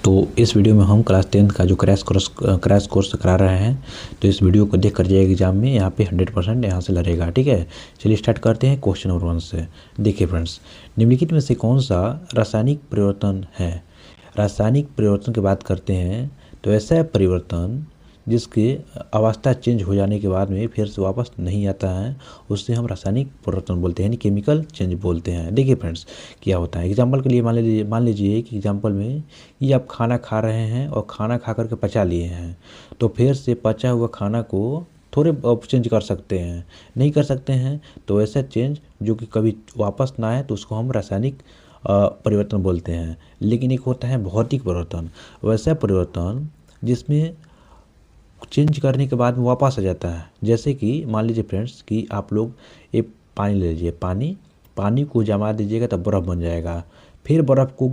तो इस वीडियो में हम क्लास 10th का जो क्रैश कोर्स करा रहे हैं, तो इस वीडियो को देख कर जाएगा एग्जाम में यहाँ पे 100% यहाँ से लड़ेगा। ठीक है, चलिए स्टार्ट करते हैं क्वेश्चन नंबर 1 से। देखिए फ्रेंड्स, निम्नलिखित में से कौन सा रासायनिक परिवर्तन है। रासायनिक परिवर्तन की बात करते हैं तो ऐसा परिवर्तन जिसके अवस्था चेंज हो जाने के बाद में फिर से वापस नहीं आता है, उससे हम रासायनिक परिवर्तन बोलते हैं, यानी केमिकल चेंज बोलते हैं। देखिए फ्रेंड्स, क्या होता है एग्जाम्पल के लिए मान लीजिए कि एग्जाम्पल में ये आप खाना खा रहे हैं और खाना खा करके पचा लिए हैं, तो फिर से पचा हुआ खाना को थोड़े चेंज कर सकते हैं, नहीं कर सकते हैं तो ऐसा चेंज जो कि कभी वापस ना आए तो उसको हम रासायनिक परिवर्तन बोलते हैं। लेकिन एक होता है भौतिक परिवर्तन, वैसा परिवर्तन जिसमें चेंज करने के बाद में वापस आ जाता है। जैसे कि मान लीजिए फ्रेंड्स कि आप लोग एक पानी ले लीजिए, पानी को जमा दीजिएगा तो बर्फ़ बन जाएगा, फिर बर्फ़ को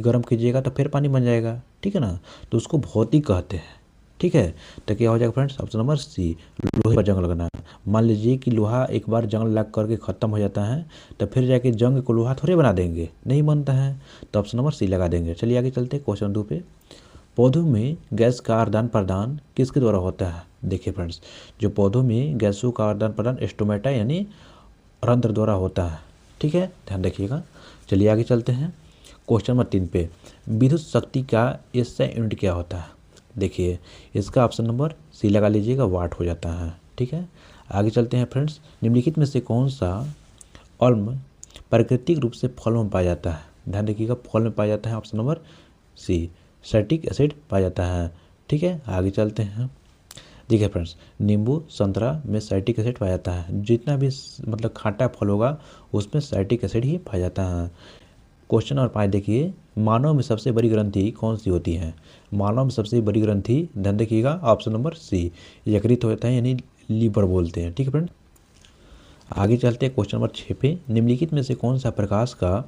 गर्म कीजिएगा तो फिर पानी बन जाएगा। ठीक है ना, तो उसको भौतिक कहते हैं। ठीक है, तो क्या हो जाएगा फ्रेंड्स, ऑप्शन नंबर सी, लोहे पर जंग लगना। मान लीजिए कि लोहा एक बार जंग लग करके ख़त्म हो जाता है तो फिर जाके जंग को लोहा थोड़े बना देंगे, नहीं बनता है, तो ऑप्शन नंबर सी लगा देंगे। चलिए आगे चलते हैं क्वेश्चन 2 पे। पौधों में गैस का आदान प्रदान किसके द्वारा होता है। देखिए फ्रेंड्स, जो पौधों में गैसों का आदान प्रदान स्टोमेटा यानी रंध्र द्वारा होता है। ठीक है, ध्यान रखिएगा। चलिए आगे चलते हैं क्वेश्चन नंबर 3 पे। विद्युत शक्ति का SI यूनिट क्या होता है। देखिए इसका ऑप्शन नंबर सी लगा लीजिएगा, वाट हो जाता है। ठीक है, आगे चलते हैं फ्रेंड्स। निम्नलिखित में से कौन सा अम्ल प्राकृतिक रूप से फलों में पाया जाता है। ध्यान रखिएगा, फल में पाया जाता है, ऑप्शन नंबर सी, सैटिक एसिड पाया जाता है। ठीक है, आगे चलते हैं। देखिए फ्रेंड्स, नींबू संतरा में सैटिक एसिड पाया जाता है। जितना भी मतलब खाटा फल होगा उसमें सैटिक एसिड ही पाया जाता है। क्वेश्चन और 5 देखिए, मानव में सबसे बड़ी ग्रंथि कौन सी होती है। मानव में सबसे बड़ी ग्रंथि, ध्यान रखिएगा, ऑप्शन नंबर सी, यकृत होता है यानी लीवर बोलते हैं। ठीक है फ्रेंड, आगे चलते हैं क्वेश्चन नंबर 6 पे। निम्नलिखित में से कौन सा प्रकाश का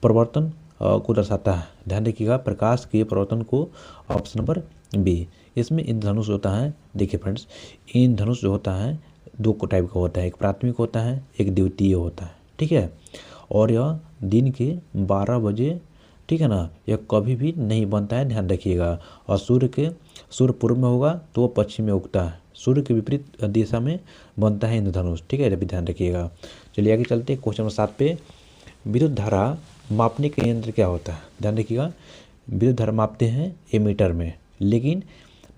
परिवर्तन को दर्शाता है। ध्यान रखिएगा, प्रकाश के परिवर्तन को, ऑप्शन नंबर बी, इसमें इंद्रधनुष होता है। देखिए फ्रेंड्स, इंद्रधनुष जो होता है 2 टाइप का होता है, एक प्राथमिक होता है, एक द्वितीय होता है। ठीक है, और यह दिन के 12 बजे, ठीक है ना, यह कभी भी नहीं बनता है, ध्यान रखिएगा। और सूर्य पूर्व में होगा तो वो पश्चिम में उगता है, सूर्य के विपरीत दिशा में बनता है इंद्रधनुष। ठीक है, अभी ध्यान रखिएगा। चलिए आगे चलते हैं क्वेश्चन नंबर 7 पे। विद्युत धारा मापने का यंत्र क्या होता है। ध्यान रखिएगा, विद्युत धारा मापते हैं एमीटर में, लेकिन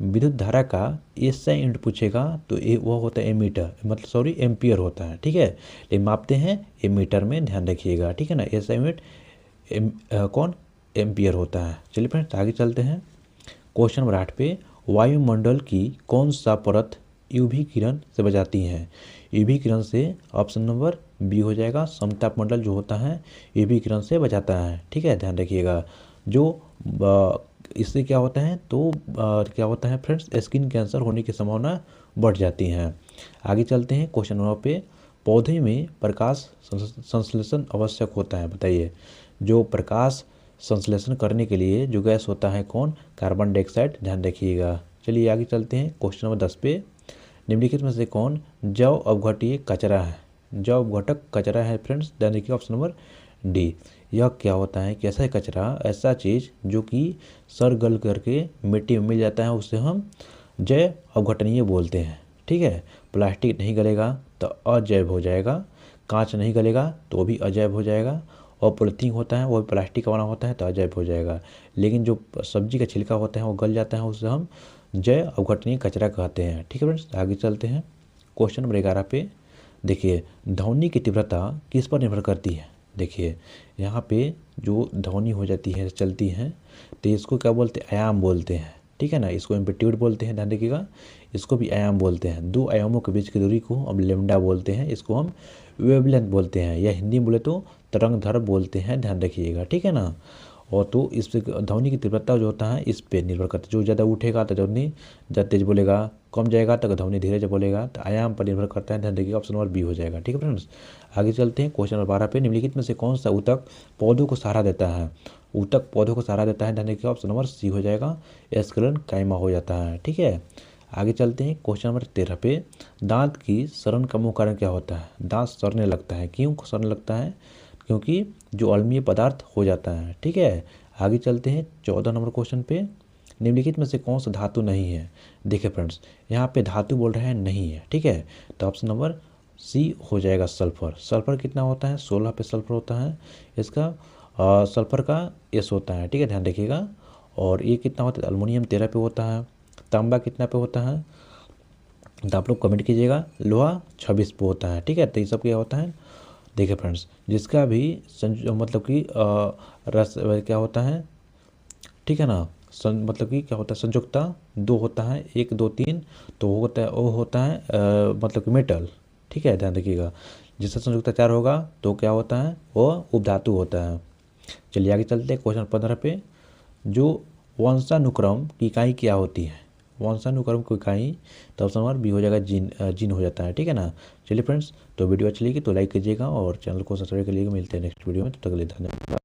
विद्युत धारा का SI यूनिट पूछेगा तो वो होता है एमीटर, मतलब एम्पियर होता है। ठीक है, लेकिन मापते हैं एमीटर में, ध्यान रखिएगा। ठीक है ना, SI यूनिट एम्पियर होता है। चलिए फ्रेंड्स आगे चलते हैं क्वेश्चन नंबर 8 पे। वायुमंडल की कौन सा परत UV किरण से बचाती है। UV किरण से, ऑप्शन नंबर बी हो जाएगा, समताप मंडल जो होता है UV किरण से बचाता है। ठीक है, ध्यान रखिएगा। जो इससे क्या होता है तो क्या होता है फ्रेंड्स, स्किन कैंसर होने की संभावना बढ़ जाती है। आगे चलते हैं क्वेश्चन नंबर पे। पौधे में प्रकाश संश्लेषण आवश्यक होता है। बताइए, जो प्रकाश संश्लेषण करने के लिए जो गैस होता है कौन, कार्बन डाइऑक्साइड। ध्यान रखिएगा। चलिए आगे चलते हैं क्वेश्चन नंबर 10 पे। निम्नलिखित में से कौन जैव अपघटनीय कचरा है। जैव अपघटक कचरा है फ्रेंड्स, ध्यान रखिए, ऑप्शन नंबर डी। यह क्या होता है, कैसा है कचरा, ऐसा चीज़ जो कि सड़ गल करके मिट्टी में मिल जाता है, उससे हम जैव अपघटनीय बोलते हैं। ठीक है, प्लास्टिक नहीं गलेगा तो अजैव हो जाएगा, कांच नहीं गलेगा तो भी अजैव हो जाएगा, और पॉलीथीन होता है वो भी प्लास्टिक का बना होता है तो अजैव हो जाएगा। लेकिन जो सब्जी का छिलका होता है वो गल जाता है, उससे हम जैव अपघटनीय कचरा कहते हैं। ठीक है फ्रेंड्स, आगे चलते हैं क्वेश्चन नंबर 11 पे। देखिए, ध्वनि की तीव्रता किस पर निर्भर करती है। देखिए यहाँ पे जो ध्वनि हो जाती है, चलती है, तो इसको क्या बोलते हैं, आयाम बोलते हैं। ठीक है ना, इसको एम्पलीट्यूड बोलते हैं, ध्यान रखिएगा। इसको भी आयाम बोलते हैं। 2 आयामों के बीच की दूरी को हम लैम्डा बोलते हैं, इसको हम वेवलेंथ बोलते हैं, या हिंदी में बोले तो तरंग दैर्घ्य बोलते हैं, ध्यान रखिएगा। ठीक है ना, और तो इस पे ध्वनि की तीव्रता जो होता है इस पे निर्भर करता है। जो ज़्यादा उठेगा तो ध्वनि ज़्यादा तेज बोलेगा, कम जाएगा तो ध्वनि धीरे से बोलेगा, तो आयाम पर निर्भर करता है, ध्यान रखिएगा, ऑप्शन नंबर बी हो जाएगा। ठीक है फ्रेंड्स, आगे चलते हैं क्वेश्चन नंबर 12 पे। निम्नलिखित में से कौन सा ऊतक पौधों को सहारा देता है। ऊतक पौधों को सहारा देता है, ध्यान रखिएगा, ऑप्शन नंबर सी हो जाएगा, एस्केलन कायमा हो जाता है। ठीक है, आगे चलते हैं क्वेश्चन नंबर 13 पे। दांत की सड़न का मुख्य कारण क्या होता है। दांत सड़ने लगता है, क्यों सड़ने लगता है, क्योंकि जो अम्लीय पदार्थ हो जाता है। ठीक है, आगे चलते हैं 14 नंबर क्वेश्चन पे। निम्नलिखित में से कौन सा धातु नहीं है। देखिए फ्रेंड्स, यहाँ पे धातु बोल रहे हैं नहीं है, ठीक है। तो ऑप्शन नंबर सी हो जाएगा सल्फर। सल्फर कितना होता है, 16 पे सल्फर होता है इसका। सल्फर का एस होता है, ठीक है, ध्यान रखिएगा। और ये कितना होता है, अल्मोनियम 13 पे होता है। तांबा कितना पे होता है, तो आप लोग कमेंट कीजिएगा। लोहा 26 पे होता है, ठीक है। तो ये सब क्या होता है, देखिए फ्रेंड्स, जिसका भी मतलब कि रस क्या होता है, ठीक है ना, मतलब कि क्या होता है, संयुक्ता 2 होता है, 1 2 3, तो वो होता है मतलब कि मेटल, ठीक है, ध्यान रखिएगा। जिसका संयुक्ता 4 होगा तो क्या होता है, वो उपधातु होता है। चलिए आगे चलते हैं क्वेश्चन 15 पे। जो वंशानुक्रम की इकाई क्या होती है, वंशानुक्रम की इकाई, तो ऑप्शन नंबर बी हो जाएगा जीन। जीन हो जाता है, ठीक है ना। चलिए फ्रेंड्स, तो वीडियो अच्छी लगी तो लाइक कीजिएगा और चैनल को सब्सक्राइब करिएगा। मिलते हैं नेक्स्ट वीडियो में, तब तक के लिए धन्यवाद।